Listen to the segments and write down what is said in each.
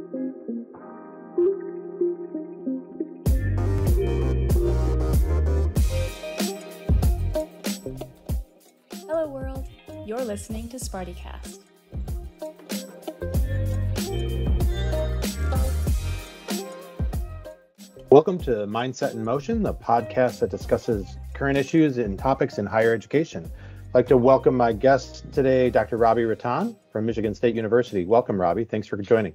Hello world, you're listening to SPARTIEcast. Welcome to Mindset in Motion, the podcast that discusses current issues and topics in higher education. I'd like to welcome my guest today, Dr. Robby Ratan from Michigan State University. Welcome, Robby. Thanks for joining.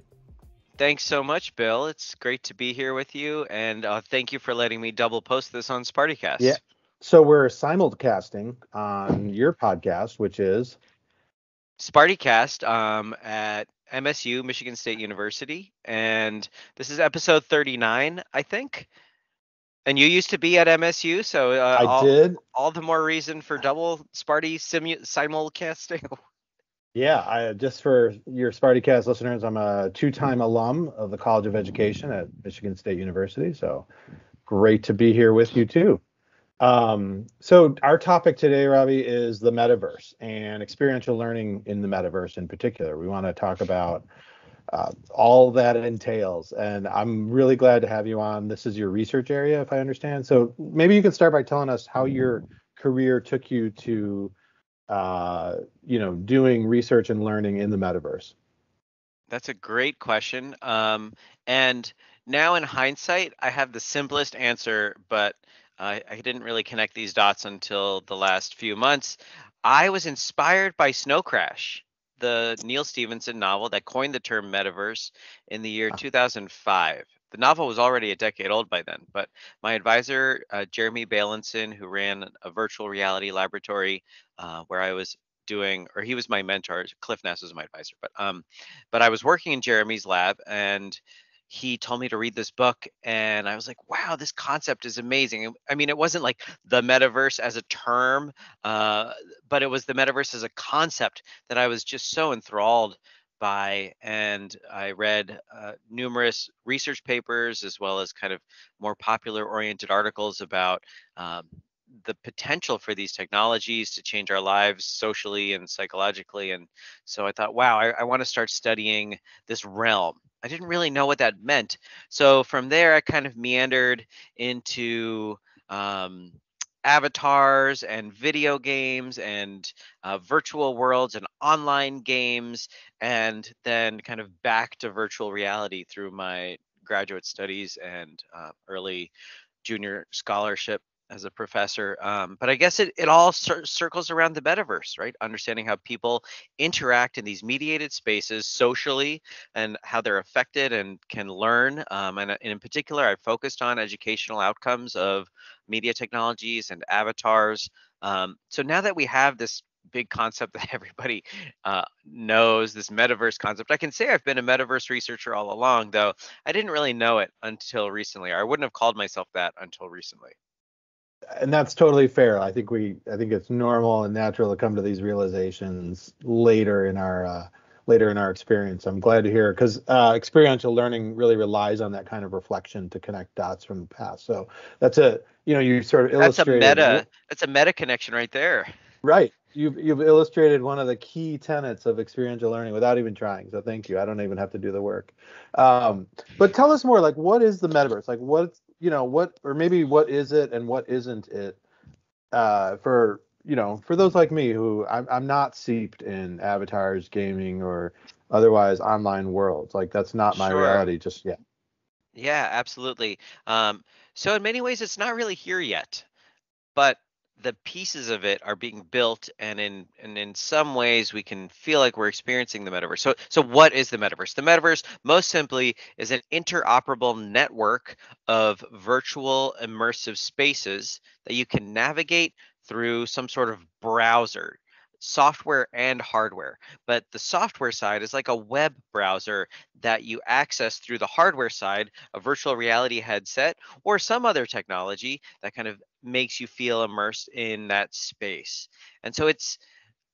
Thanks so much, Bill. It's great to be here with you, and thank you for letting me double post this on SPARTIEcast. Yeah. So we're simulcasting on your podcast, which is SPARTIEcast at MSU, Michigan State University, and this is episode 39, I think. And you used to be at MSU, so I did. All the more reason for double SPARTIE simulcasting. Yeah, just for your SPARTIEcast listeners, I'm a two-time alum of the College of Education at Michigan State University, so great to be here with you too. So our topic today, Robby, is the metaverse and experiential learning in the metaverse in particular. We want to talk about all that it entails, and I'm really glad to have you on. This is your research area, if I understand. So maybe you could start by telling us how your career took you to, doing research and learning in the metaverse. That's a great question. And now in hindsight, I have the simplest answer, but I didn't really connect these dots until the last few months. I was inspired by Snow Crash, the Neal Stephenson novel that coined the term metaverse in the year 2005. The novel was already a decade old by then, but my advisor, Jeremy Bailenson, who ran a virtual reality laboratory where I was doing, or he was my mentor. Cliff Ness was my advisor, but I was working in Jeremy's lab, and he told me to read this book, and I was like, wow, this concept is amazing. I mean, it wasn't like the metaverse as a term, but it was the metaverse as a concept that I was just so enthralled by. And I read numerous research papers as well as kind of more popular oriented articles about the potential for these technologies to change our lives socially and psychologically. And so I thought, wow, I want to start studying this realm. I didn't really know what that meant. So from there, I kind of meandered into avatars and video games and virtual worlds and online games, and then kind of back to virtual reality through my graduate studies and early junior scholarship as a professor. But I guess it all circles around the metaverse, right? Understanding how people interact in these mediated spaces socially and how they're affected and can learn. And in particular, I focused on educational outcomes of media technologies and avatars. So now that we have this big concept that everybody knows, this metaverse concept, I can say I've been a metaverse researcher all along, though I didn't really know it until recently, or I wouldn't have called myself that until recently. And that's totally fair. I think it's normal and natural to come to these realizations later in our experience. I'm glad to hear, because experiential learning really relies on that kind of reflection to connect dots from the past. So that's you sort of illustrated. That's a meta connection right there. Right. You've illustrated one of the key tenets of experiential learning without even trying. So thank you. I don't even have to do the work. But tell us more. Like, what is the metaverse? Like, what is it and what isn't it? For those like me who I'm not seeped in avatars, gaming, or otherwise online worlds. Like, that's not my reality just yet. Yeah, absolutely. So in many ways, it's not really here yet, but the pieces of it are being built, and in some ways we can feel like we're experiencing the metaverse. So what is the metaverse? The metaverse, most simply, is an interoperable network of virtual immersive spaces that you can navigate through some sort of browser, software and hardware. But the software side is like a web browser that you access through the hardware side, a virtual reality headset, or some other technology that kind of makes you feel immersed in that space. And so it's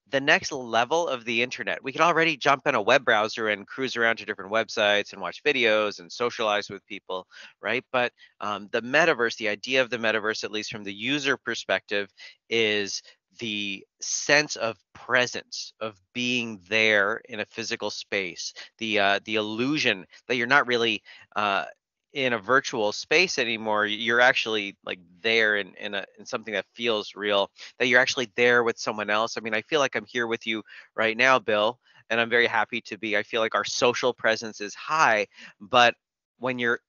the next level of the internet. We can already jump in a web browser and cruise around to different websites and watch videos and socialize with people, right? But the metaverse, the idea of the metaverse, at least from the user perspective, is the sense of presence, of being there in a physical space, the illusion that you're not really in a virtual space anymore. You're actually like there in something that feels real, that you're actually there with someone else. I mean, I feel like I'm here with you right now, Bill, and I'm very happy to be. I feel like our social presence is high, but when you're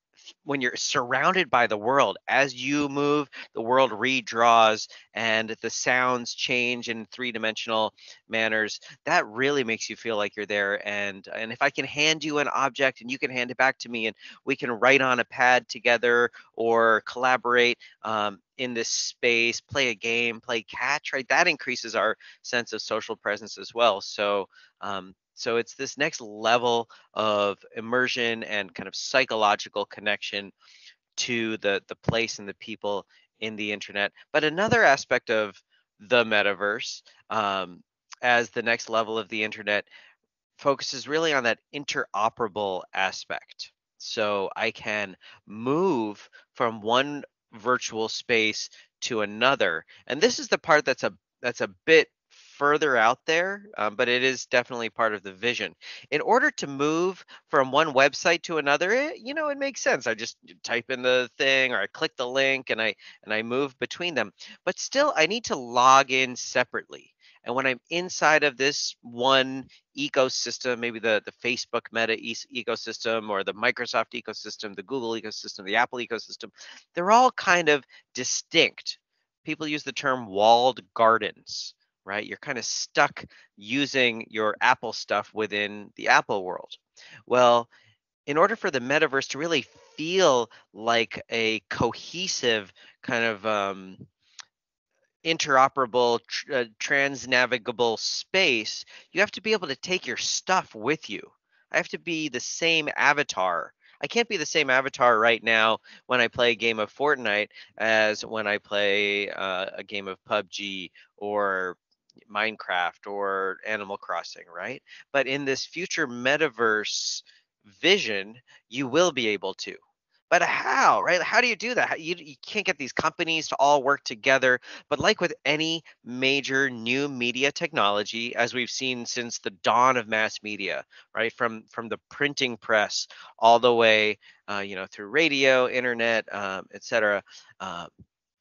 surrounded by the world, as you move, the world redraws and the sounds change in three-dimensional manners. That really makes you feel like you're there. And if I can hand you an object and you can hand it back to me, and we can write on a pad together or collaborate in this space, play a game, play catch, right? That increases our sense of social presence as well. So it's this next level of immersion and kind of psychological connection to the place and the people in the internet. But another aspect of the metaverse, as the next level of the internet, focuses really on that interoperable aspect. So I can move from one virtual space to another, and this is the part that's a bit further out there, but it is definitely part of the vision. In order to move from one website to another, it makes sense. I just type in the thing, or I click the link, and I move between them. But still, I need to log in separately. And when I'm inside of this one ecosystem, maybe the Facebook Meta ecosystem, or the Microsoft ecosystem, the Google ecosystem, the Apple ecosystem, they're all kind of distinct. People use the term walled gardens, right? You're kind of stuck using your Apple stuff within the Apple world. Well, in order for the metaverse to really feel like a cohesive kind of interoperable, transnavigable space, you have to be able to take your stuff with you. I have to be the same avatar. I can't be the same avatar right now when I play a game of Fortnite as when I play a game of PUBG or Minecraft or Animal Crossing, right? But in this future metaverse vision, you will be able to. But how, right? How do you do that? You can't get these companies to all work together. But like with any major new media technology, as we've seen since the dawn of mass media, right, from the printing press all the way, through radio, internet, etc.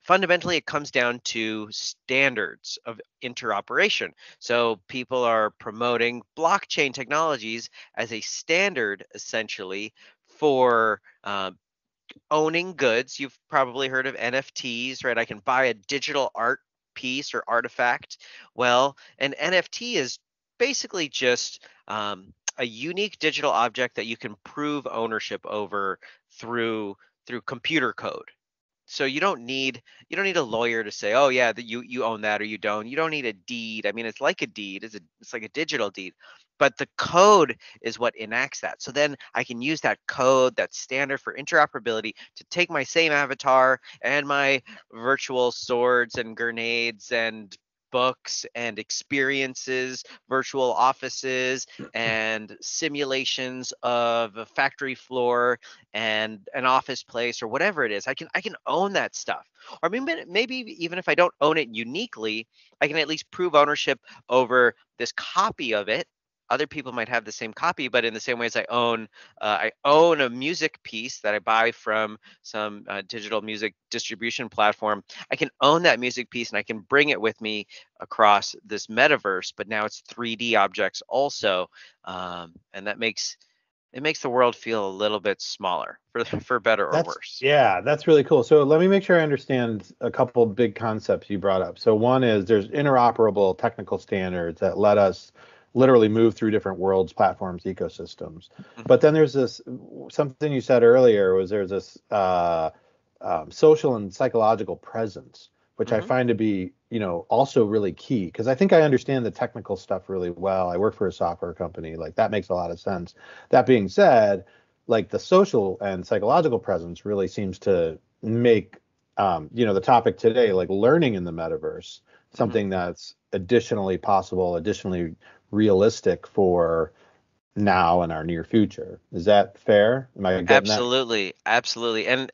Fundamentally, it comes down to standards of interoperation. So people are promoting blockchain technologies as a standard, essentially, for owning goods. You've probably heard of NFTs, right? I can buy a digital art piece or artifact. Well, an NFT is basically just a unique digital object that you can prove ownership over through computer code. So you don't need a lawyer to say, oh yeah, that you own that or you don't. You don't need a deed. I mean, it's like a deed. It's like a digital deed, but the code is what enacts that. So then I can use that code, that standard for interoperability, to take my same avatar and my virtual swords and grenades and books and experiences, virtual offices and simulations of a factory floor and an office place or whatever it is. I can own that stuff. Or maybe even if I don't own it uniquely, I can at least prove ownership over this copy of it. Other people might have the same copy, but in the same way as I own a music piece that I buy from some digital music distribution platform. I can own that music piece and I can bring it with me across this metaverse. But now it's 3D objects also, and that makes the world feel a little bit smaller, for better or worse. That's really cool. So let me make sure I understand a couple big concepts you brought up. So one is there's interoperable technical standards that let us literally move through different worlds, platforms, ecosystems. But then there's this something you said earlier was there's this social and psychological presence, which I find to be, also really key, because I think I understand the technical stuff really well. I work for a software company, like that makes a lot of sense. That being said, like the social and psychological presence really seems to make, the topic today, like learning in the metaverse, something that's additionally possible, additionally realistic for now and our near future. Is that fair? Am I getting that? Absolutely, absolutely. And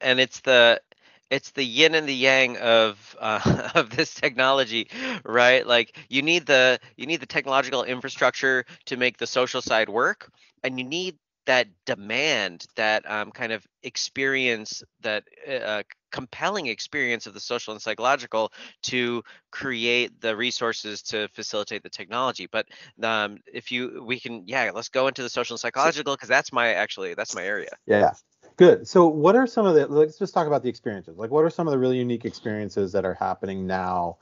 it's the yin and the yang of of this technology, right? Like you need the technological infrastructure to make the social side work, and you need that demand, that kind of experience, that compelling experience of the social and psychological to create the resources to facilitate the technology. But if you we can, yeah, let's go into the social and So, psychological, because that's my area. yeah. Good. So what are some of the, let's just talk about the experiences. Like what are some of the really unique experiences that are happening now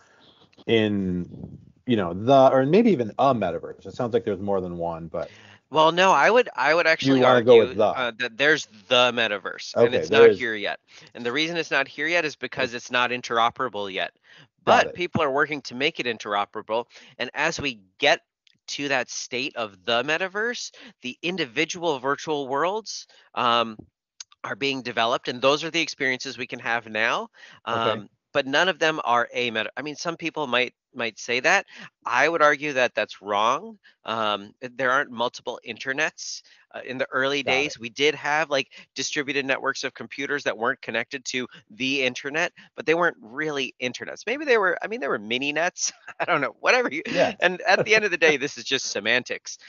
in, or maybe even a metaverse? It sounds like there's more than one, but Well, no, I would you actually want to go with argue the. that there's the metaverse, and Okay, it's there not is. here yet. And the reason it's not here yet is because it's not interoperable yet. Got But it. people are working to make it interoperable. And as we get to that state of the metaverse, the individual virtual worlds are being developed, and those are the experiences we can have now. Okay. But none of them are a meta. I mean, some people might say that. I would argue that that's wrong. There aren't multiple internets. In the early Got it. days, we did have like distributed networks of computers that weren't connected to the internet, but they weren't really internets. Maybe they were. I mean, they were mini nets. I don't know. Whatever you. Yeah. And at the end of the day, this is just semantics.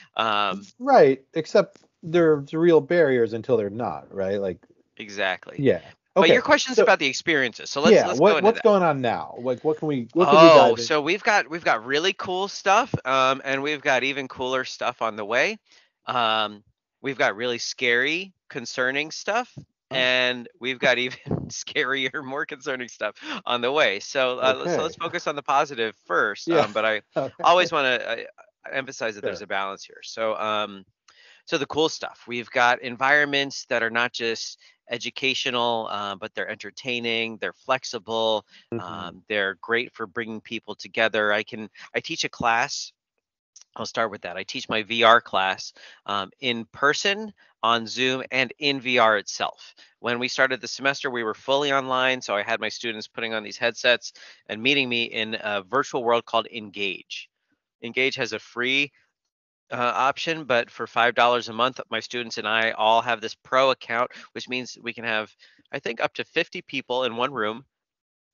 Right. Except there's real barriers until they're not, right? Like, Exactly. yeah. But your Okay. question's So about the experiences, so yeah, let's go into what's that. going on now? Like what can we Oh, dive in? so we've got really cool stuff, and we've got even cooler stuff on the way. Um, we've got really scary, concerning stuff, Oh, and we've got even scarier, more concerning stuff on the way. So okay. let's focus on the positive first. Yeah. But I Okay. always want to emphasize that there's Sure. a balance here. So the cool stuff. We've got environments that are not just educational, but they're entertaining. They're flexible. Hmm. They're great for bringing people together. I teach a class. I'll start with that. I teach my VR class in person, on Zoom, and in VR itself. When we started the semester, we were fully online, so I had my students putting on these headsets and meeting me in a virtual world called Engage. Engage has a free option, but for $5 a month, my students and I all have this pro account, which means we can have, I think, up to 50 people in one room.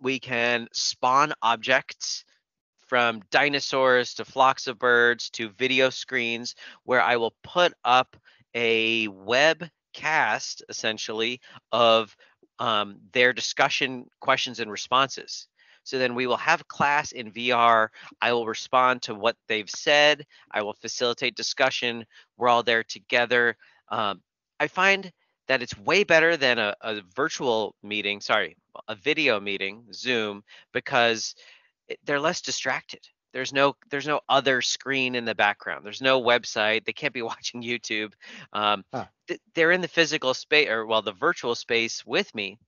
We can spawn objects from dinosaurs to flocks of birds to video screens, where I will put up a webcast essentially of their discussion questions and responses. So then we will have class in VR. I will respond to what they've said. I will facilitate discussion. We're all there together. Um, I find that it's way better than a virtual meeting, sorry, a video meeting, Zoom, because they're less distracted. There's no other screen in the background. There's no website. They can't be watching YouTube. Um, Huh. they're in the physical space, or well, the virtual space with me,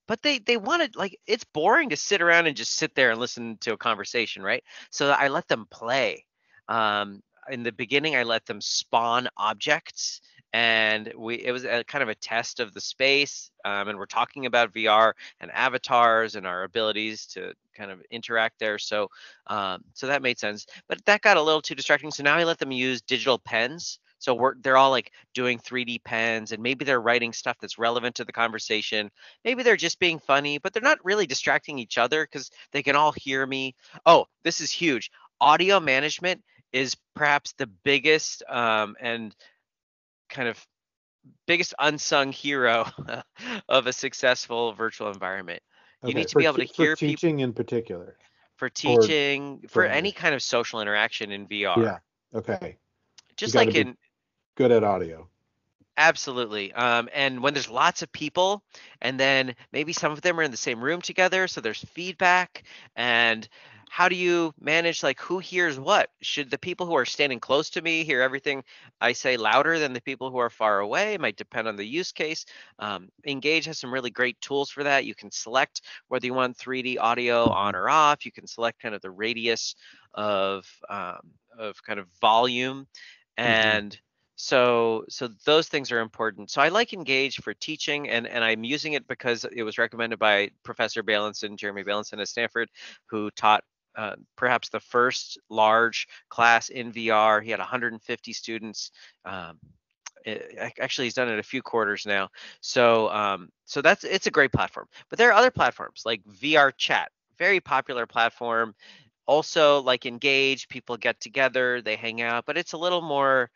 but they wanted, like, it's boring to sit around and just sit there and listen to a conversation, right? So I let them play. In the beginning, I let them spawn objects, and we it was a kind of a test of the space. And we're talking about VR and avatars and our abilities to kind of interact there. So that made sense, but that got a little too distracting. So now I let them use digital pens. So they're all like doing 3D pens, and maybe they're writing stuff that's relevant to the conversation. Maybe they're just being funny, but they're not really distracting each other because they can all hear me. Oh, this is huge. Audio management is perhaps the biggest and kind of biggest unsung hero of a successful virtual environment. You Okay. need to be able to For hear people teaching in particular for or teaching, for for any. any kind of social interaction in VR. Yeah. Okay. You Just got to like be in good at audio. Absolutely. And when there's lots of people, and then maybe some of them are in the same room together, so there's feedback. And how do you manage, like, who hears what? Should the people who are standing close to me hear everything I say louder than the people who are far away? It might depend on the use case. Engage has some really great tools for that. You can select whether you want 3D audio on Mhm. or off. You can select kind of the radius of kind of volume, Mhm. and so those things are important. So I like Engage for teaching, and I'm using it because it was recommended by Professor Balinson, Jeremy Balinson at Stanford, who taught perhaps the first large class in VR. He had 150 students um, Actually, he's done it a few quarters now. So so it's a great platform. But there are other platforms like VR Chat, very popular platform. Also, like Engage, people get together, they hang out, but it's a little more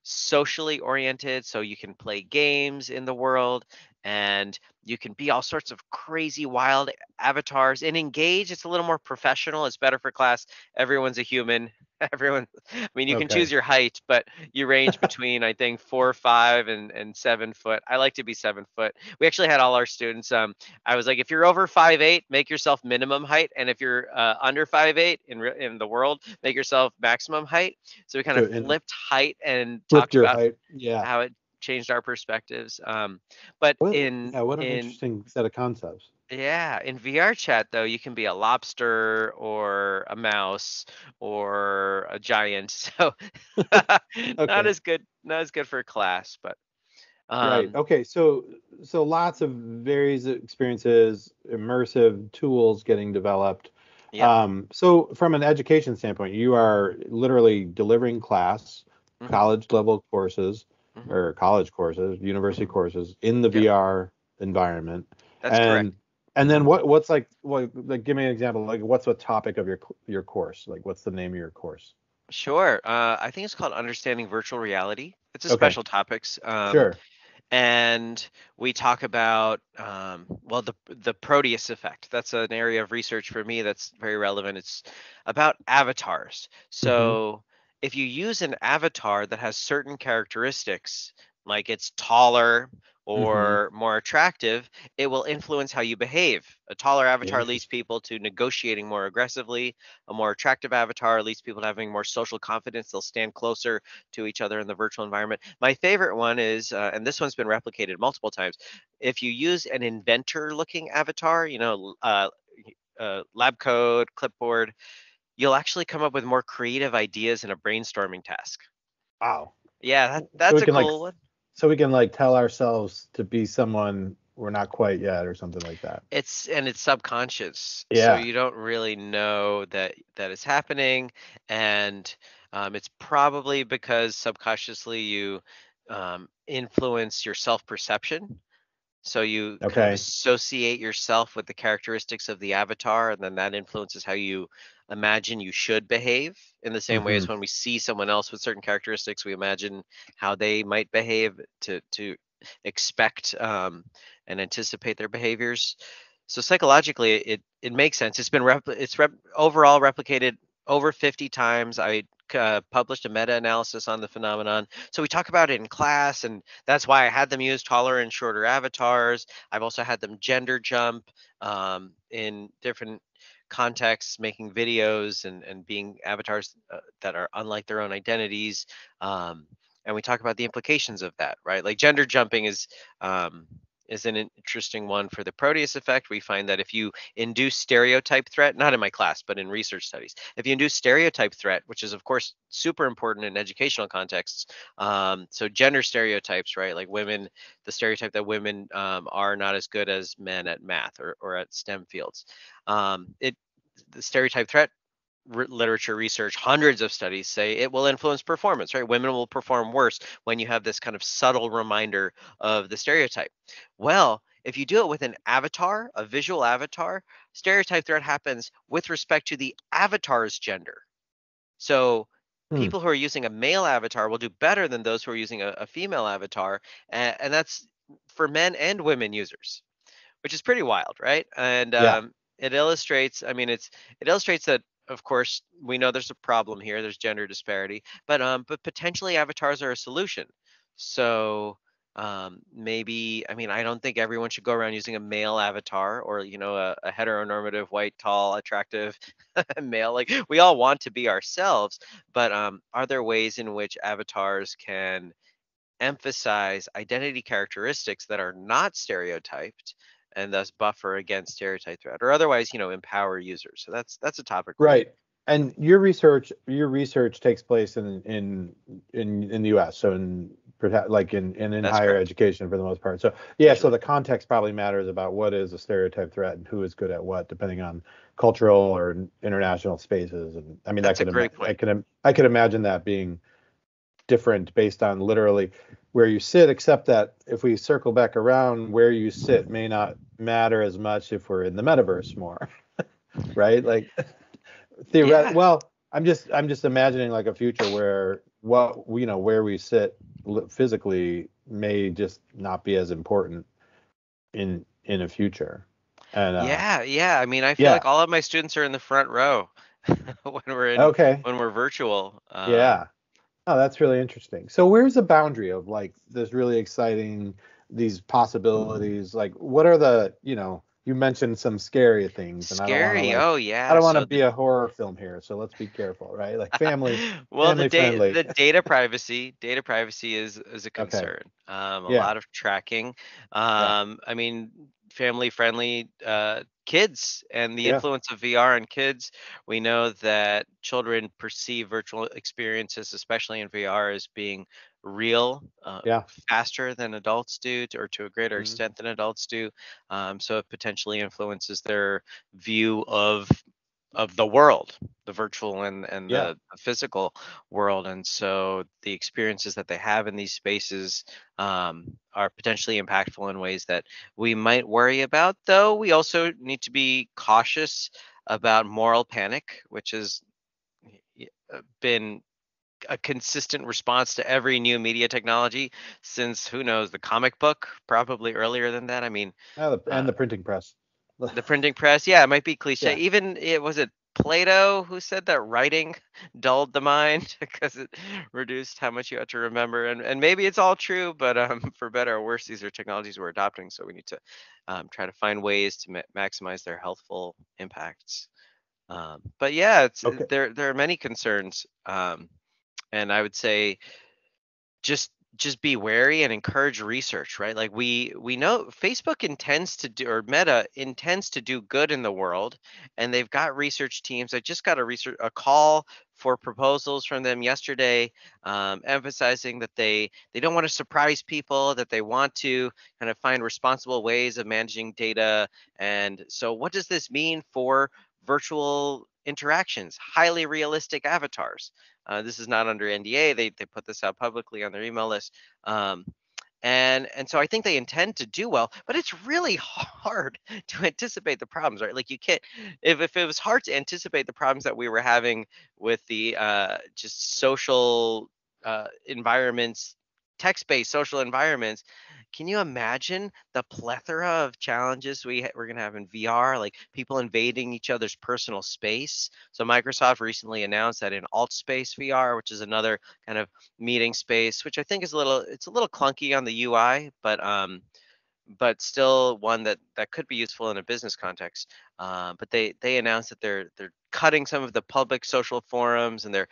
socially oriented, so you can play games in the world and you can be all sorts of crazy wild avatars. In Engage, it's a little more professional, it's better for class, everyone's a human. Everyone, I mean, you can choose Okay. your height, but you range between, I think, 4'5" and 7 foot. I like to be 7 foot. We actually had all our students, I was like, if you're over 5'8", make yourself minimum height, and if you're under 5'8" in the world, make yourself maximum height. So we kind So of and flipped height and flipped talked your about height. Yeah. how it changed our perspectives. But What an in interesting set of concepts. yeah, in VR chat though, you can be a lobster or a mouse or a giant. So Okay. not as good for class, but Right. um Okay. So lots of various experiences, immersive tools getting developed. yep. So from an education standpoint, you are literally delivering class, Hmm. college level courses Hmm. or college courses, university Hmm. courses in the Yep, VR environment. that's correct. And then what's like give me an example, like what's the topic of your course? Like what's the name of your course? Sure. I think it's called Understanding Virtual Reality. It's a Okay. special topics. Sure. And we talk about well, the Proteus effect. That's an area of research for me that's very relevant. It's about avatars. Mm-hmm. So if you use an avatar that has certain characteristics, like it's taller Mm-hmm. or more attractive, it will influence how you behave. A taller avatar leads Interesting. people to negotiating more aggressively. A more attractive avatar leads people to having more social confidence. They'll stand closer to each other in the virtual environment. My favorite one is, and this one's been replicated multiple times, if you use an inventor looking avatar, lab code, clipboard, you'll actually come up with more creative ideas in a brainstorming task. Wow. Yeah, So that's we a can like cool one. tell ourselves to be someone we're not quite yet or something like that. It's subconscious, so Yeah. you don't really know that it's happening, and it's probably because subconsciously you influence your self perception. So you kind of Okay. associate yourself with the characteristics of the avatar, and then that influences how you imagine you should behave. In the same way Mm-hmm. as when we see someone else with certain characteristics, we imagine how they might behave to expect and anticipate their behaviors. So psychologically, it makes sense. Overall replicated over 50 times. I published a meta-analysis on the phenomenon. So we talk about it in class, and that's why I had them use taller and shorter avatars. I've also had them gender jump in different contexts, making videos and being avatars that are unlike their own identities. And we talk about the implications of that, right? Like gender jumping is an interesting one for the Proteus effect. We find that if you induce stereotype threat, not in my class, but in research studies, if you induce stereotype threat, which is of course super important in educational contexts, so gender stereotypes, right? Like women, the stereotype that women are not as good as men at math or at STEM fields. It the stereotype threat literature research, hundreds of studies say it will influence performance, right? Women will perform worse when you have this kind of subtle reminder of the stereotype. Well, if you do it with an avatar, a visual avatar, stereotype threat happens with respect to the avatar's gender. So Hmm. people who are using a male avatar will do better than those who are using a female avatar. And that's for men and women users, which is pretty wild, right? And Yeah. it illustrates, I mean, it illustrates that, of course, we know there's a problem here. There's gender disparity, but potentially avatars are a solution. So maybe, I mean, I don't think everyone should go around using a male avatar or a heteronormative, white, tall, attractive male. Like we all want to be ourselves, but are there ways in which avatars can emphasize identity characteristics that are not stereotyped and thus buffer against stereotype threat or otherwise empower users? So that's a topic for me. Right. And your research takes place in the US, so in That's higher correct. education for the most part. So yeah, so Usually. the context probably matters about what is a stereotype threat and who is good at what, depending on cultural or international spaces. And I mean, That's a great point. I can imagine that being different based on literally. where you sit, except that if we circle back around, where you sit may not matter as much if we're in the metaverse more, right? Like theoretically, Yeah. well, I'm just imagining like a future where where we sit physically may just not be as important in a future. And Yeah, yeah. I mean, I feel yeah, like all of my students are in the front row when okay, when we're virtual. yeah. Oh, that's really interesting. So where's the boundary of like this really exciting, these possibilities? Like what are you mentioned some scary things, and Scary. Oh I yeah. don't want to So be a horror film here, so let's be careful, right? Like family well, family friendly. the data privacy is a Okay. concern. A Yeah. lot of tracking. Yeah. I mean, family friendly kids and the Yeah. influence of VR on kids. We know that children perceive virtual experiences, especially in VR, as being real, Yeah. faster than adults do, or to a greater Mhm. extent than adults do. So it potentially influences their view of the world, the virtual and Yeah. the physical world. And so the experiences that they have in these spaces are potentially impactful in ways that we might worry about. Though we also need to be cautious about moral panic, which has been a consistent response to every new media technology since, who knows, the comic book, probably earlier than that. I mean, Yeah, and uh, the printing press. the printing press, yeah, it might be cliche. Yeah. Even it was it Plato who said that writing dulled the mind because it reduced how much you had to remember. And maybe it's all true, but for better or worse, these are technologies we're adopting, so we need to try to find ways to maximize their healthful impacts. But yeah, Okay. there are many concerns, and I would say just be wary and encourage research, right? Like we know Facebook intends to do, or Meta intends to do good in the world, and they've got research teams. I just got a call for proposals from them yesterday, emphasizing that they don't want to surprise people, that they want to kind of find responsible ways of managing data. And so what does this mean for virtual interactions, highly realistic avatars? This is not under NDA. They put this out publicly on their email list. Um, and so I think they intend to do well, but it's really hard to anticipate the problems, right? Like you can't, if it was hard to anticipate the problems that we were having with the just social environments, text-based social environments, can you imagine the plethora of challenges we're going to have in VR, like people invading each other's personal space? So Microsoft recently announced that in Alt Space VR, which is another kind of meeting space, which I think is it's a little clunky on the UI, but still one that could be useful in a business context. But they announced that they're cutting some of the public social forums, and they're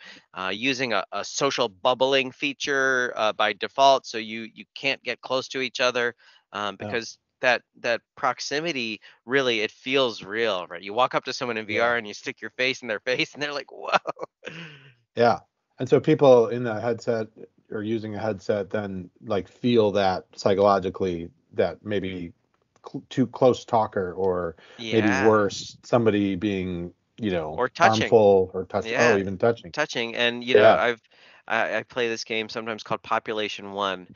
using a social bubbling feature by default, so you can't get close to each other, Yeah. because that proximity, really, it feels real, right? You walk up to someone in Yeah. VR and you stick your face in their face, and they're like, "Whoa." Yeah. And so people in the headset or using a headset then like feel that psychologically that maybe too close talker or maybe Yeah, worse, somebody being, or touching. harmful or Yeah, even touching. touching. And Yeah. I play this game sometimes called Population One.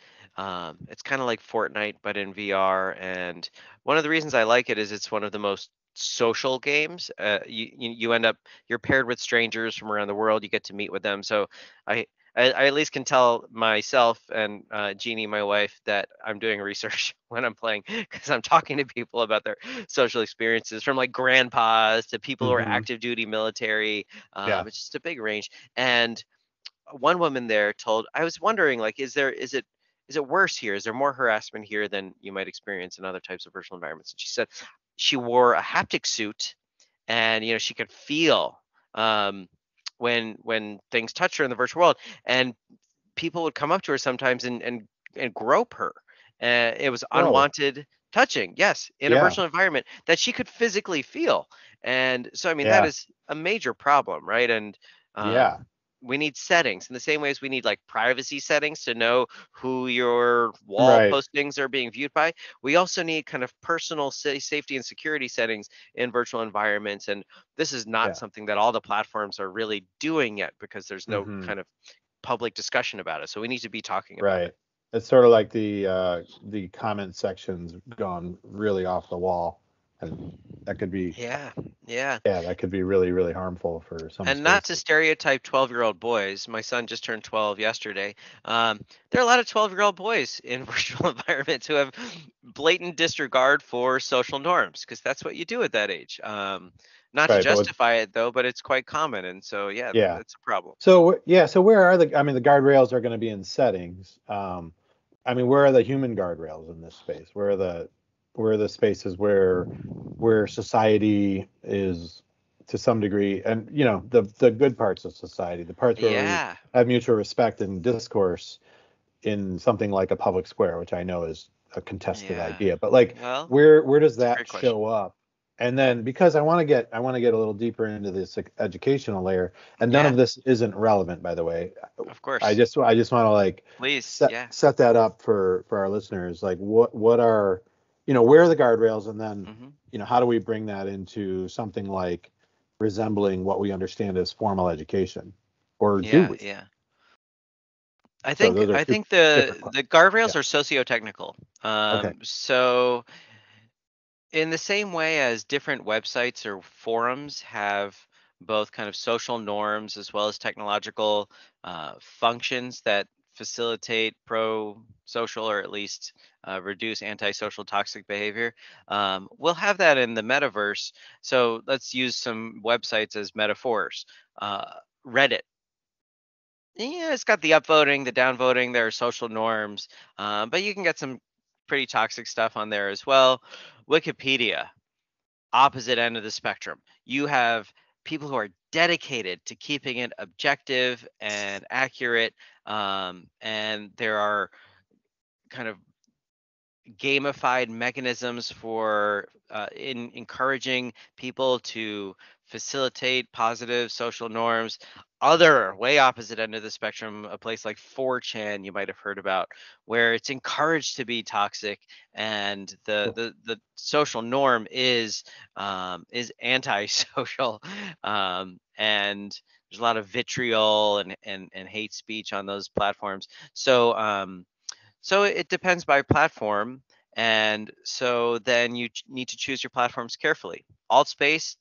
It's kind of like Fortnite but in VR, and one of the reasons I like it is it's one of the most social games. You end up, you're paired with strangers from around the world. You get to meet with them. So I I at least can tell myself and Jeannie, my wife, that I'm doing research when I'm playing, because I'm talking to people about their social experiences, from like grandpas to people who are Hmm. active duty military. Yeah. It's just a big range. And one woman there told, I was wondering, like, is it worse here? Is there more harassment here than you might experience in other types of virtual environments? And she said she wore a haptic suit, and she could feel when things touched her in the virtual world, and people would come up to her sometimes and grope her. It was Whoa. unwanted touching, yes, in a Yeah. virtual environment that she could physically feel. And so, I mean, that Yeah. is a major problem, right? And Yeah. we need settings in the same way as we need like privacy settings to know who your wall Right. postings are being viewed by. We also need kind of personal safety and security settings in virtual environments. And this is not Yeah. something that all the platforms are really doing yet, because there's no Hmm. kind of public discussion about it. So we need to be talking about Right. it. It's sort of like the comment section's gone really off the wall, and that could be Yeah, yeah. that could be really really harmful for some And not to spaces. stereotype 12-year-old boys. My son just turned 12 yesterday. There are a lot of 12-year-old boys in virtual environments who have blatant disregard for social norms because that's what you do at that age. Not to Right, but justify it though, but it's quite common. And so, yeah, yeah. that's a problem. So yeah, so where are the? I mean, the guardrails are going to be in settings. I mean, where are the human guardrails in this space? Where are the spaces where society is to some degree, and the good parts of society, the parts where we Yeah, have mutual respect and discourse in something like a public square, which I know is a contested yeah. idea, but like Well, where does it's a great that question. show up? And then because I want to get a little deeper into this educational layer, and none Yeah, of this isn't relevant, by the way. of I course. just I just want to like Please. set Yeah. set that up for our listeners. Like what are where are the guardrails, and then Hmm. how do we bring that into something like resembling what we understand as formal education, or do Yeah, we? yeah. I So think those are I two think different the questions. guardrails Yeah. are socio-technical. Okay. So in the same way as different websites or forums have both kind of social norms as well as technological functions that facilitate pro-social or at least reduce antisocial toxic behavior, we'll have that in the metaverse. So let's use some websites as metaphors. Uh, Reddit. Yeah, it's got the upvoting, the downvoting. There are social norms, but you can get some pretty toxic stuff on there as well. Wikipedia, opposite end of the spectrum. You have people who are dedicated to keeping it objective and accurate, and there are kind of gamified mechanisms for in encouraging people to facilitate positive social norms. Other way opposite end of the spectrum, a place like 4chan you might have heard about, where it's encouraged to be toxic, and the Cool. the social norm is antisocial, and there's a lot of vitriol and hate speech on those platforms. So it depends by platform, and so then you need to choose your platforms carefully. Altspace,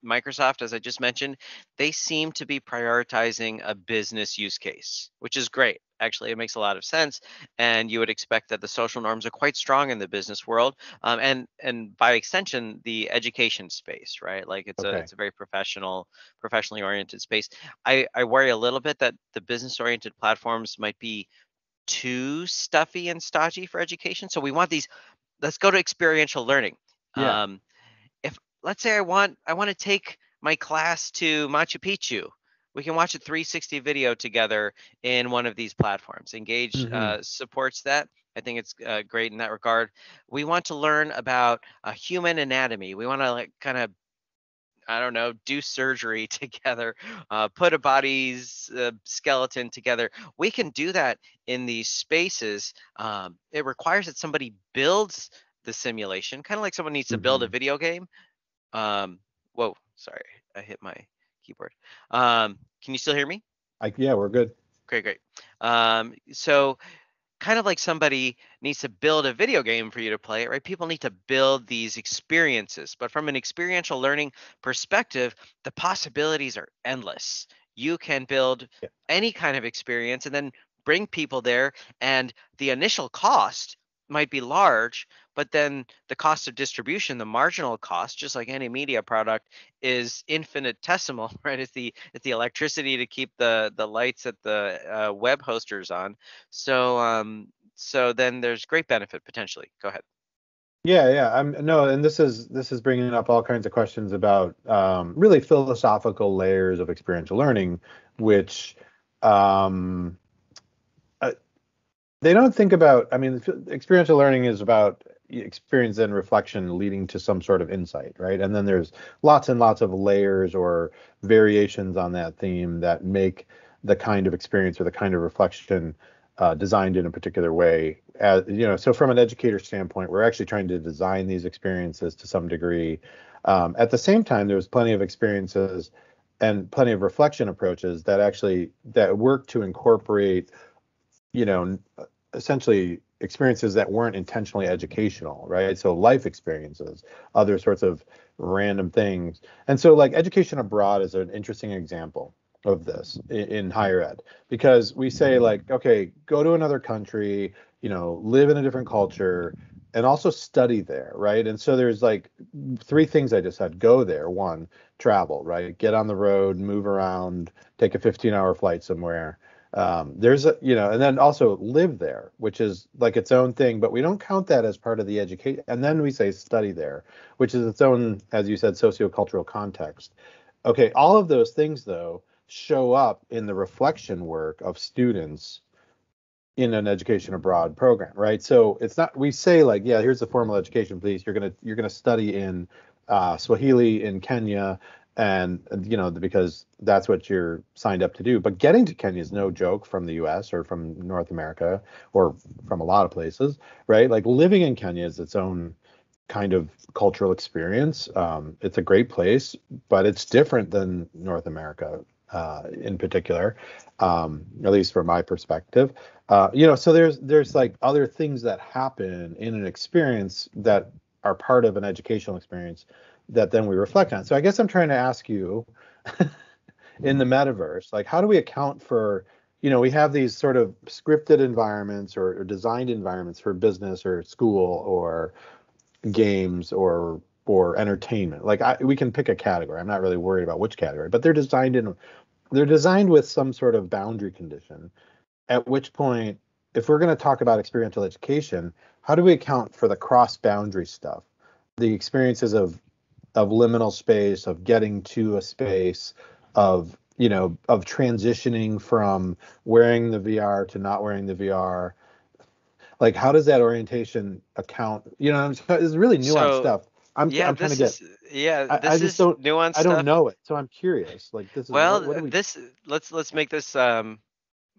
Microsoft, as I just mentioned, they seem to be prioritizing a business use case, which is great. Actually, it makes a lot of sense, and you would expect that the social norms are quite strong in the business world, and by extension, the education space, right? Like Okay. it's a very professionally oriented space. I worry a little bit that the business oriented platforms might be too stuffy and stodgy for education. So we want these. Let's go to experiential learning. Yeah. If let's say I want to take my class to Machu Picchu, we can watch a 360 video together in one of these platforms. Engage Hmm. supports that. I think it's great in that regard. We want to learn about human anatomy. We want to like kind of, I don't know, do surgery together, put a body's skeleton together. We can do that in these spaces. It requires that somebody builds the simulation, kind of like someone needs to build a Hmm. video game. Whoa, sorry, I hit my keyboard. Can you still hear me? Yeah, we're good. Great, great. So kind of like somebody needs to build a video game for you to play it, right? People need to build these experiences. But from an experiential learning perspective, the possibilities are endless. You can build Yeah. any kind of experience and then bring people there, and the initial cost might be large, but then the cost of distribution, the marginal cost, just like any media product, is infinitesimal, right? It's the electricity to keep the lights at the web hosters on. So then there's great benefit potentially. Go ahead. Yeah, yeah. I'm no, and this is bringing up all kinds of questions about really philosophical layers of experiential learning, which um, uh, they don't think about. I mean, experiential learning is about experience and reflection leading to some sort of insight, right? And then there's lots and lots of layers or variations on that theme that make the kind of experience or the kind of reflection designed in a particular way. So from an educator standpoint, we're actually trying to design these experiences to some degree. At the same time, there's plenty of experiences and plenty of reflection approaches that work to incorporate, you know, essentially experiences that weren't intentionally educational, right? So life experiences, other sorts of random things. And so like education abroad is an interesting example of this in higher ed, because we say like, okay, go to another country, live in a different culture and also study there, right? And so there's like three things I just said. Go there. One, travel, right? Get on the road, move around, take a 15-hour flight somewhere. There's and then also live there, which is like its own thing, but we don't count that as part of the education. And then we say study there, which is its own, as you said, sociocultural context. Okay, all of those things though show up in the reflection work of students in an education abroad program, right? So it's not, we say like, yeah, here's the formal education, please. You're gonna study in Swahili in Kenya, and because that's what you're signed up to do. But getting to Kenya is no joke from the U.S. or from North America or from a lot of places, right? Like living in Kenya is its own kind of cultural experience. It's a great place, but it's different than North America in particular, at least from my perspective. So there's like other things that happen in an experience that are part of an educational experience that then we reflect on. So I guess I'm trying to ask you, in the metaverse, like how do we account for, we have these sort of scripted environments or designed environments for business or school or games or entertainment. Like we can pick a category. I'm not really worried about which category, but they're designed with some sort of boundary condition. At which point, if we're going to talk about experiential education, how do we account for the cross-boundary stuff, the experiences of liminal space, of getting to a space, of transitioning from wearing the VR to not wearing the VR? Like, how does that orientation account? It's really nuanced So stuff. I'm trying to get. I this just is don't. nuanced I don't stuff. know it, so I'm curious. Like, this is Well, what do we? let's make this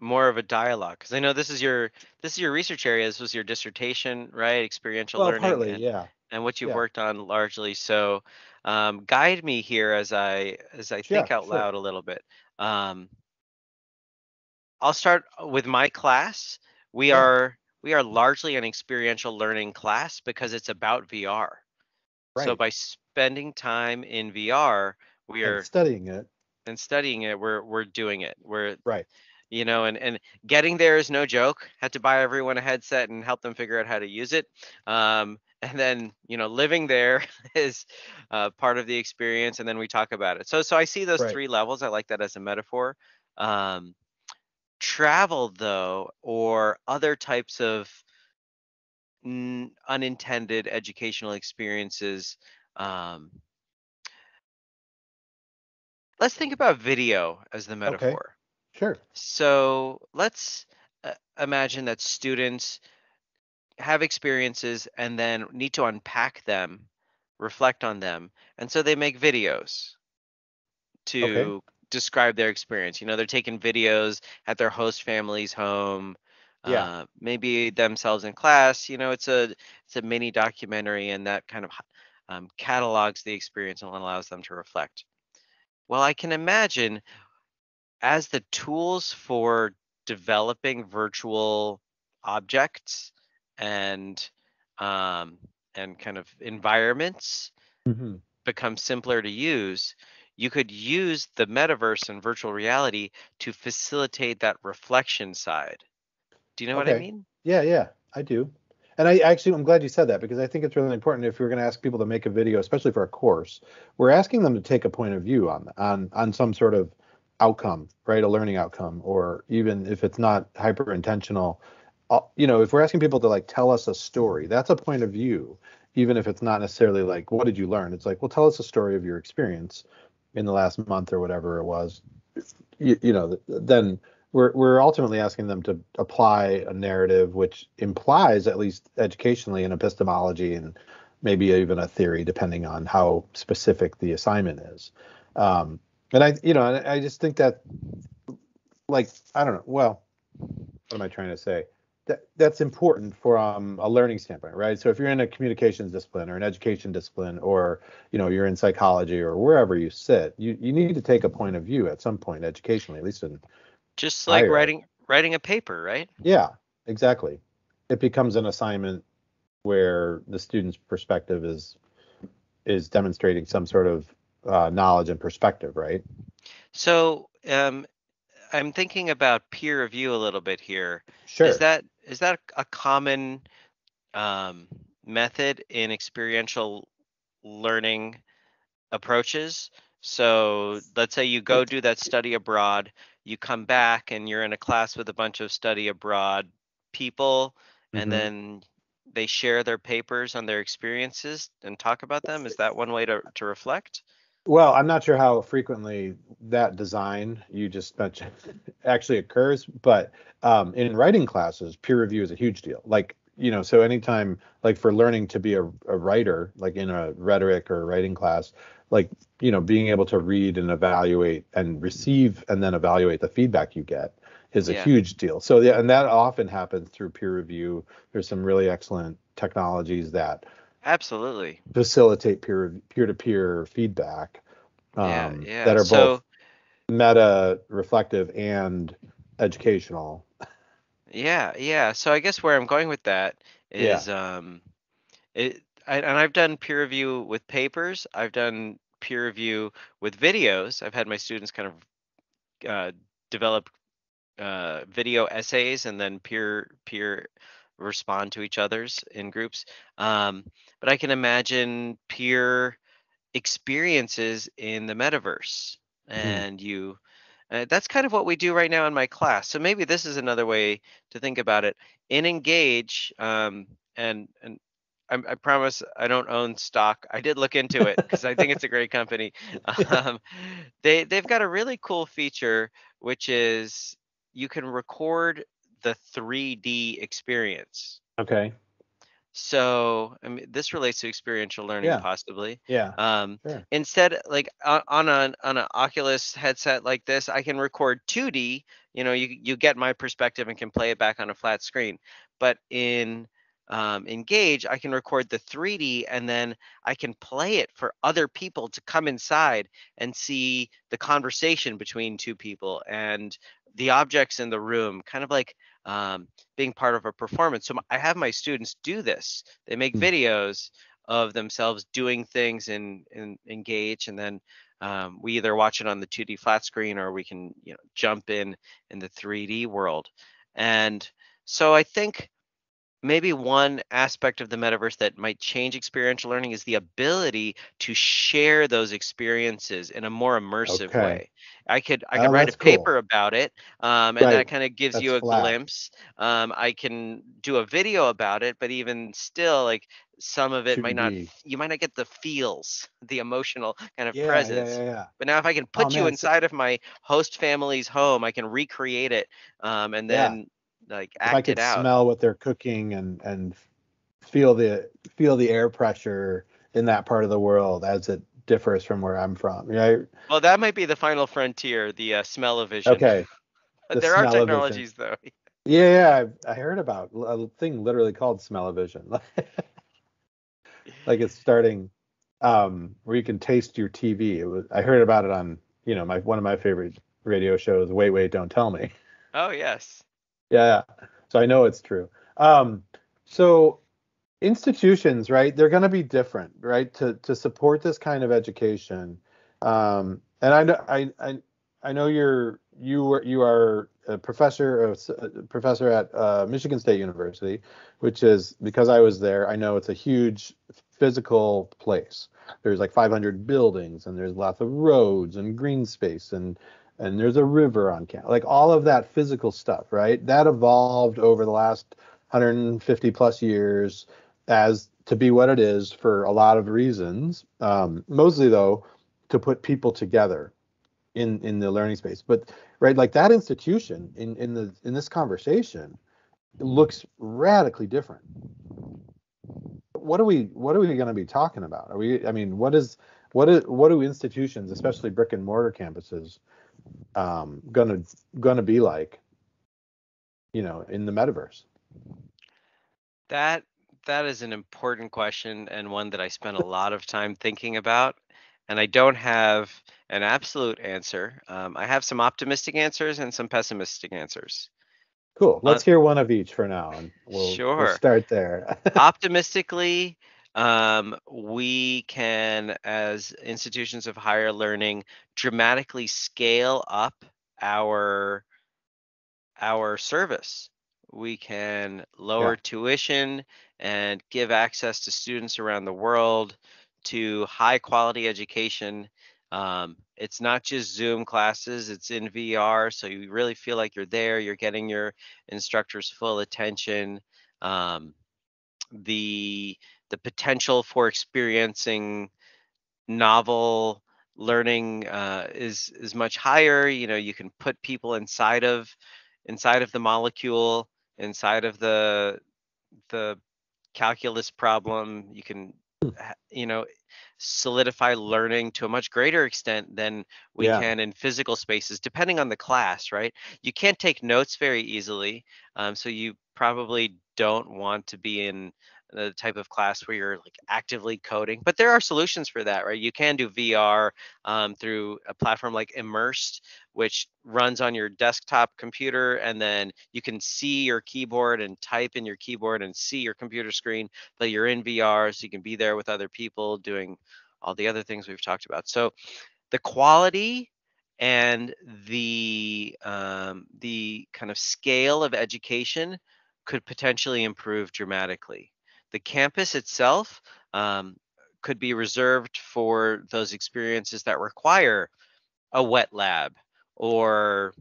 more of a dialogue, because I know this is your research area. This was your dissertation, right? Experiential Well, learning partly, yeah, and what you've yeah, worked on largely. So guide me here as I yeah, think out sure, loud a little bit. Um, I'll start with my class. We yeah, are we are largely an experiential learning class because it's about VR. So right. by spending time in VR, we And are studying it, and studying it, we're doing it. We're right, and getting there is no joke. Had to buy everyone a headset and help them figure out how to use it. And then living there is part of the experience, and then we talk about it. So I see those right. three levels. I like that as a metaphor. Um, Travel though, or other types of unintended educational experiences. Um, let's think about video as the Okay, metaphor. sure. So let's imagine that students have experiences and then need to unpack them, reflect on them. And so they make videos Okay, to describe their experience. They're taking videos at their host family's home, yeah, maybe themselves in class. It's a mini documentary, and that kind of catalogs the experience and allows them to reflect. Well, I can imagine as the tools for developing virtual objects and um, kind of environments hmm, become simpler to use, you could use the metaverse and virtual reality to facilitate that reflection side. Do you know what I okay, mean? yeah, yeah, I do. And I'm glad you said that, because I think it's really important if we're going to ask people to make a video, especially for a course, we're asking them to take a point of view on some sort of outcome, right? A learning outcome, or even if it's not hyper intentional, if we're asking people to like tell us a story, that's a point of view, even if it's not necessarily like, what did you learn? It's like, well, tell us a story of your experience in the last month or whatever it was. Then we're ultimately asking them to apply a narrative which implies, at least educationally, an epistemology and maybe even a theory, depending on how specific the assignment is. And I just think that, like, I don't know. Well, what am I trying to say? That's important from a learning standpoint, right? So if you're in a communications discipline or an education discipline, or you're in psychology or wherever you sit, you need to take a point of view at some point educationally, at least in Just like higher ed. writing a paper, right? Yeah, exactly. It becomes an assignment where the student's perspective is demonstrating some sort of knowledge and perspective, right? So I'm thinking about peer review a little bit here. Is Sure. that a common method in experiential learning approaches? So let's say you go do that study abroad, you come back and you're in a class with a bunch of study abroad people, and Hmm. then they share their papers on their experiences and talk about them. Is that one way to reflect? Well, I'm not sure how frequently that design you just mentioned actually occurs, but in writing classes, peer review is a huge deal. Like, so anytime, like for learning to be a writer, like in a rhetoric or writing class, like, being able to read and evaluate and receive and then evaluate the feedback you get is a Yeah, huge deal. So, yeah, and that often happens through peer review. There's some really excellent technologies that absolutely. facilitate peer-to-peer feedback Yeah, yeah. that are both So meta reflective and educational. yeah, yeah. So I guess where I'm going with that Yeah. is and I've done peer review with papers. I've done peer review with videos. I've had my students kind of develop video essays and then peer respond to each other's in groups. Um, but I can imagine peer experiences in the metaverse, Mhm. and that's kind of what we do right now in my class. So maybe this is another way to think about it. In Engage, and I promise I don't own stock. I did look into it because I think it's a great company. Um, they've got a really cool feature, which is you can record the 3D experience. Okay. So, I mean, this relates to experiential learning Yeah. possibly. Yeah. Um, Sure. Instead, like on an Oculus headset like this, I can record 2D. You get my perspective and can play it back on a flat screen. But in Engage, I can record the 3D and then I can play it for other people to come inside and see the conversation between two people and the objects in the room, kind of like um, being part of a performance. So I have my students do this. They make Mm. videos of themselves doing things in Engage, and then we either watch it on the 2D flat screen or we can jump in the 3D world. And so I think maybe one aspect of the metaverse that might change experiential learning is the ability to share those experiences in a more immersive Okay. way. I could Oh, write a that's cool. paper about it, and that Right. kind of gives That's you a flat. glimpse. I can do a video about it, but even still, like some of it might not. 2D. You might not get the feels, the emotional kind of Yeah. Yeah. presence. Yeah. Yeah. But now, if I can Oh put you man. inside of my host family's home, I can recreate it, and Yeah. then like If I act it could out. smell what they're cooking and feel the air pressure in that part of the world as it differs from where I'm from. Yeah. Well, that might be the final frontier, the smell-o-vision. Okay. The There are smell-o-vision. technologies, though. Yeah, yeah, I heard about a thing literally called smell-o-vision. Like it's starting where you can taste your TV. I heard about it on, my one of my favorite radio shows, Wait, Wait, Don't Tell Me. Oh, yes. Yeah, yeah. So I know it's true. So institutions, right? They're going to be different, right? To support this kind of education. And I know you are a professor at Michigan State University, which is because I was there. I know it's a huge physical place. There's like 500 buildings, and there's lots of roads and green space, and there's a river on campus. Like all of that physical stuff, right? That evolved over the last 150 plus years as to be what it is for a lot of reasons. Mostly though, to put people together in the learning space. But right, like that institution in this conversation looks radically different. What are we going to be talking about? I mean, what do institutions, especially brick and mortar campuses, gonna be like, in the metaverse? That that is an important question and one that I spent a lot of time thinking about, and I don't have an absolute answer. I have some optimistic answers and some pessimistic answers. Cool. Uh, Let's hear one of each for now, and we'll sure. start there. Optimistically, we can, as institutions of higher learning, dramatically scale up our our service. We can Yeah. lower tuition and give access to students around the world to high quality education. It's not just Zoom classes, it's in VR, so you really feel like you're there, you're getting your instructor's full attention. Um, the the potential for experiencing novel learning is much higher. You know, you can put people inside of the molecule, inside of the calculus problem. You can you know, solidify learning to a much greater extent than we Yeah. can in physical spaces, depending on the class, right? You can't take notes very easily, so you probably don't want to be in the type of class where you're like actively coding, but there are solutions for that, right? You can do VR through a platform like Immersed, which runs on your desktop computer, and then you can see your keyboard and type in your keyboard and see your computer screen, but you're in VR, so you can be there with other people doing all the other things we've talked about. So the quality and the kind of scale of education could potentially improve dramatically. The campus itself could be reserved for those experiences that require a wet lab or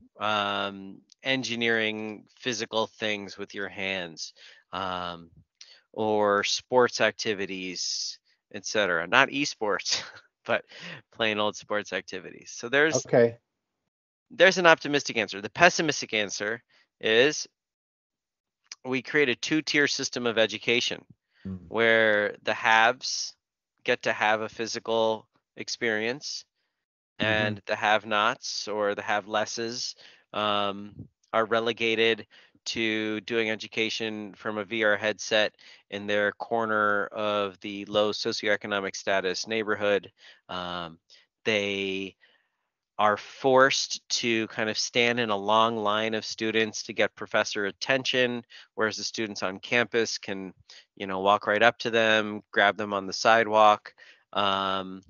engineering physical things with your hands, um, or sports activities, etc. Not esports, but plain old sports activities. So Okay. there's an optimistic answer. The pessimistic answer is we create a two-tier system of education Mm. where the haves get to have a physical experience Mm-hmm. and the have-nots or the have-lesses are relegated to doing education from a VR headset in their corner of the low socioeconomic status neighborhood. They are forced to kind of stand in a long line of students to get professor attention, whereas the students on campus can, you know, walk right up to them, grab them on the sidewalk. Um,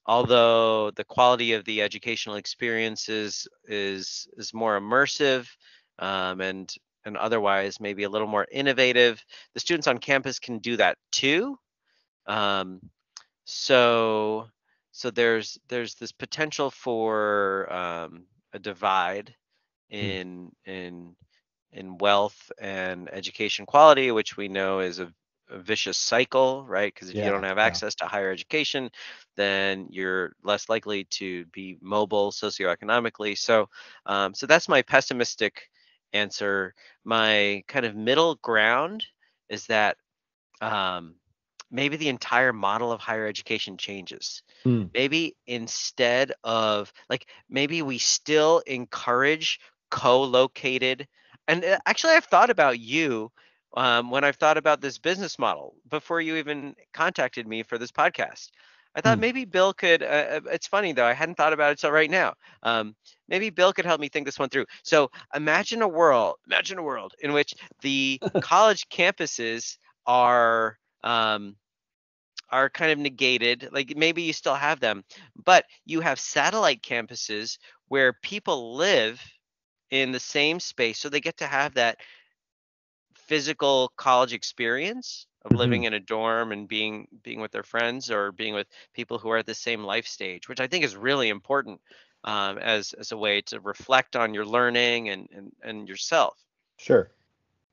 Although the quality of the educational experiences is more immersive, and otherwise maybe a little more innovative, the students on campus can do that too. Um, so there's this potential for a divide Mm. in in wealth and education quality, which we know is a vicious cycle, right? Because if you don't Yeah. have Yeah. access to higher education, then you're less likely to be mobile socioeconomically. So that's my pessimistic answer. My kind of middle ground is that um, maybe the entire model of higher education changes. Mm. Maybe instead of like, maybe we still encourage co-located. And actually, I've thought about you when I've thought about this business model before you even contacted me for this podcast. I thought Mm. maybe Bill could. It's funny though, I hadn't thought about it till right now. Maybe Bill could help me think this one through. So imagine a world in which the college campuses are um, are kind of negated. Like maybe you still have them, but you have satellite campuses where people live in the same space, so they get to have that physical college experience of Mm-hmm. living in a dorm and being with their friends or being with people who are at the same life stage, which I think is really important as a way to reflect on your learning and yourself. Sure.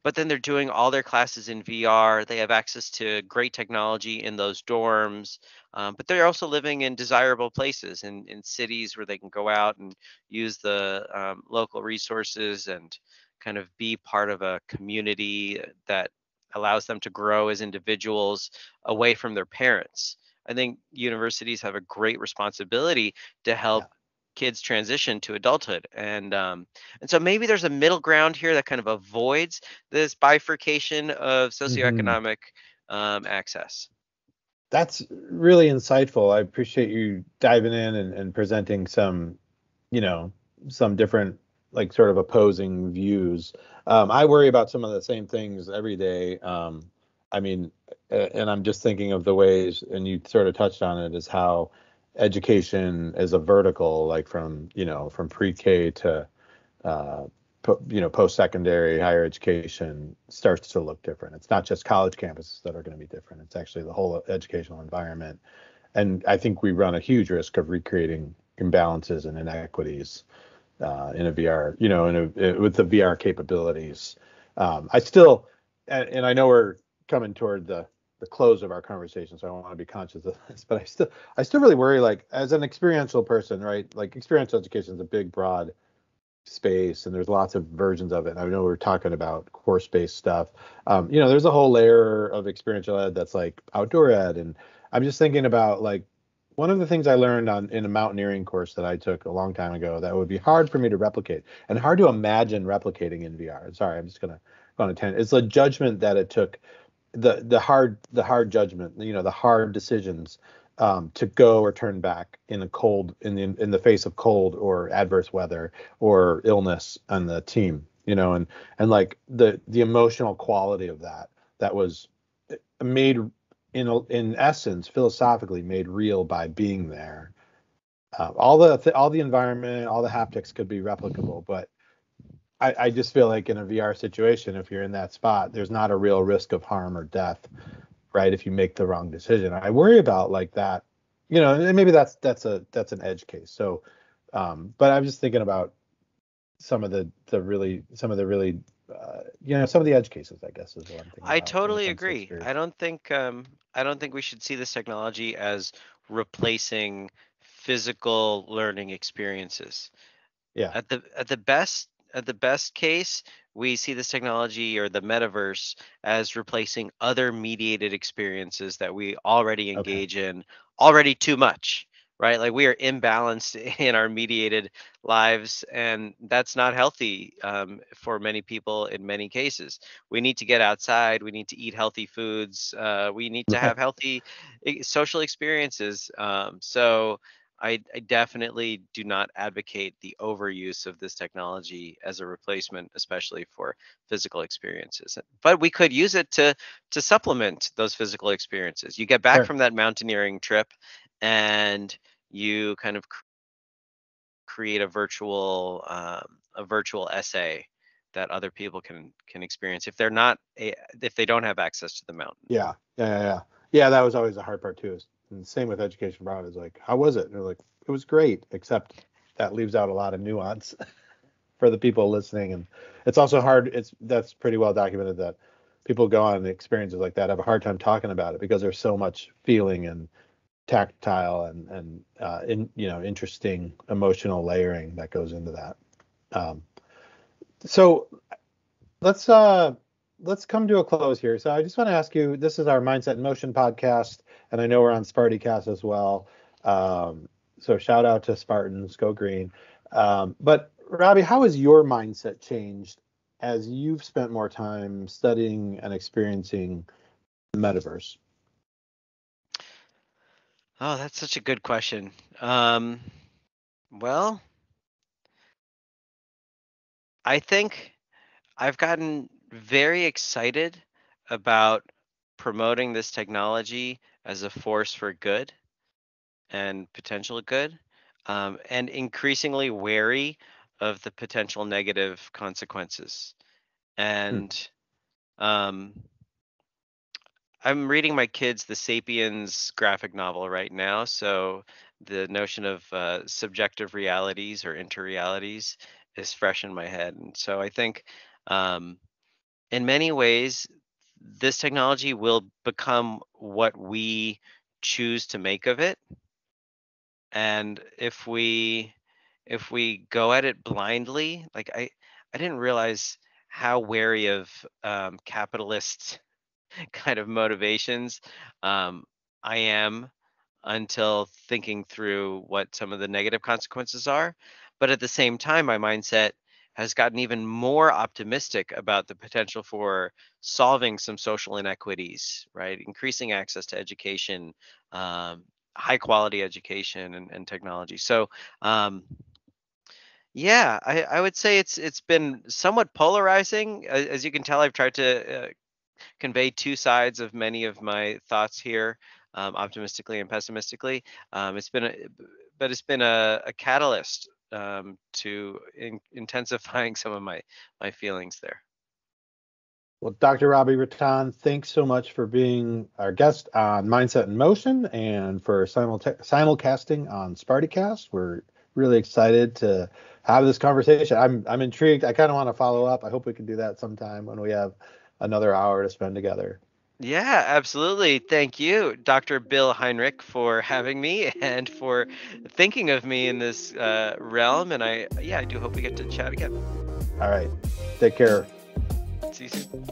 But then they're doing all their classes in VR. They have access to great technology in those dorms, but they're also living in desirable places in cities where they can go out and use the local resources and kind of be part of a community that allows them to grow as individuals away from their parents. I think universities have a great responsibility to help Yeah. kids transition to adulthood, and so maybe there's a middle ground here that kind of avoids this bifurcation of Mm-hmm. socioeconomic access. That's really insightful. I appreciate you diving in and presenting some, you know, some different like sort of opposing views. I worry about some of the same things every day. I mean, and I'm just thinking of the ways, and you sort of touched on it, is how education is a vertical, like from, from pre-K to post-secondary higher education starts to look different. It's not just college campuses that are going to be different. It's actually the whole educational environment. And I think we run a huge risk of recreating imbalances and inequities in a VR, with the VR capabilities. I still, and I know we're coming toward the close of our conversation, so I want to be conscious of this, but I still really worry, like, as an experiential person, right? Like, experiential education is a big, broad space, and there's lots of versions of it. I know we're talking about course-based stuff. There's a whole layer of experiential ed that's like outdoor ed, and I'm just thinking about, like, one of the things I learned in a mountaineering course that I took a long time ago that would be hard for me to replicate and hard to imagine replicating in VR. Sorry, I'm just gonna go on a tangent. It's the judgment that it took, the hard judgment, the hard decisions, to go or turn back in the face of cold or adverse weather or illness on the team, and like the emotional quality of that was made in essence philosophically made real by being there. All the environment, all the haptics could be replicable, but I just feel like in a VR situation, if you're in that spot, there's not a real risk of harm or death, right? If you make the wrong decision, I worry about like that, and maybe that's an edge case. So, but I'm just thinking about some of the really, some of the edge cases, I guess, is what I'm thinking I about when it totally comes to agree. experience. I don't think we should see this technology as replacing physical learning experiences. Yeah. At the best case, we see this technology or the metaverse as replacing other mediated experiences that we already Okay. engage in already too much, right? Like we are imbalanced in our mediated lives, and that's not healthy for many people in many cases. We need to get outside. We need to eat healthy foods. We need to have healthy social experiences. So I definitely do not advocate the overuse of this technology as a replacement, especially for physical experiences. But we could use it to supplement those physical experiences. You get back Sure. from that mountaineering trip, and you kind of create a virtual essay that other people can experience if they don't have access to the mountain. Yeah. That was always the hard part too. And same with education abroad. Is like, how was it? And they're like, it was great, except that leaves out a lot of nuance for the people listening. And it's also hard. That's pretty well documented that people go on experiences like that have a hard time talking about it because there's so much feeling and tactile and interesting emotional layering that goes into that. Um, so let's come to a close here. So I just want to ask you, this is our Mindset in Motion podcast, and I know we're on SpartieCast as well. So shout out to Spartans, go green. But Robby, how has your mindset changed as you've spent more time studying and experiencing the metaverse? Oh, that's such a good question. Well, I think I've gotten very excited about promoting this technology as a force for good and potential good, and increasingly wary of the potential negative consequences. Hmm. And um, I'm reading my kids the Sapiens graphic novel right now, so the notion of subjective realities or interrealities is fresh in my head. And so I think um, in many ways, this technology will become what we choose to make of it. And if we go at it blindly, like I didn't realize how wary of capitalist kind of motivations um, I am until thinking through what some of the negative consequences are. But at the same time, my mindset has gotten even more optimistic about the potential for solving some social inequities, right? Increasing access to education, um, high quality education and technology. So, um, Yeah, I would say it's been somewhat polarizing. As you can tell, I've tried to convey two sides of many of my thoughts here, optimistically and pessimistically. It's been but it's been a catalyst to intensifying some of my feelings there. Well, Dr. Robby Ratan, thanks so much for being our guest on Mindset in Motion and for simulcasting on SpartieCast. We're really excited to have this conversation. I'm intrigued. I kind of want to follow up. I hope we can do that sometime when we have another hour to spend together. Yeah, absolutely. Thank you, Dr. Bill Heinrich, for having me and for thinking of me in this realm. And I do hope we get to chat again. All right. Take care. See you soon.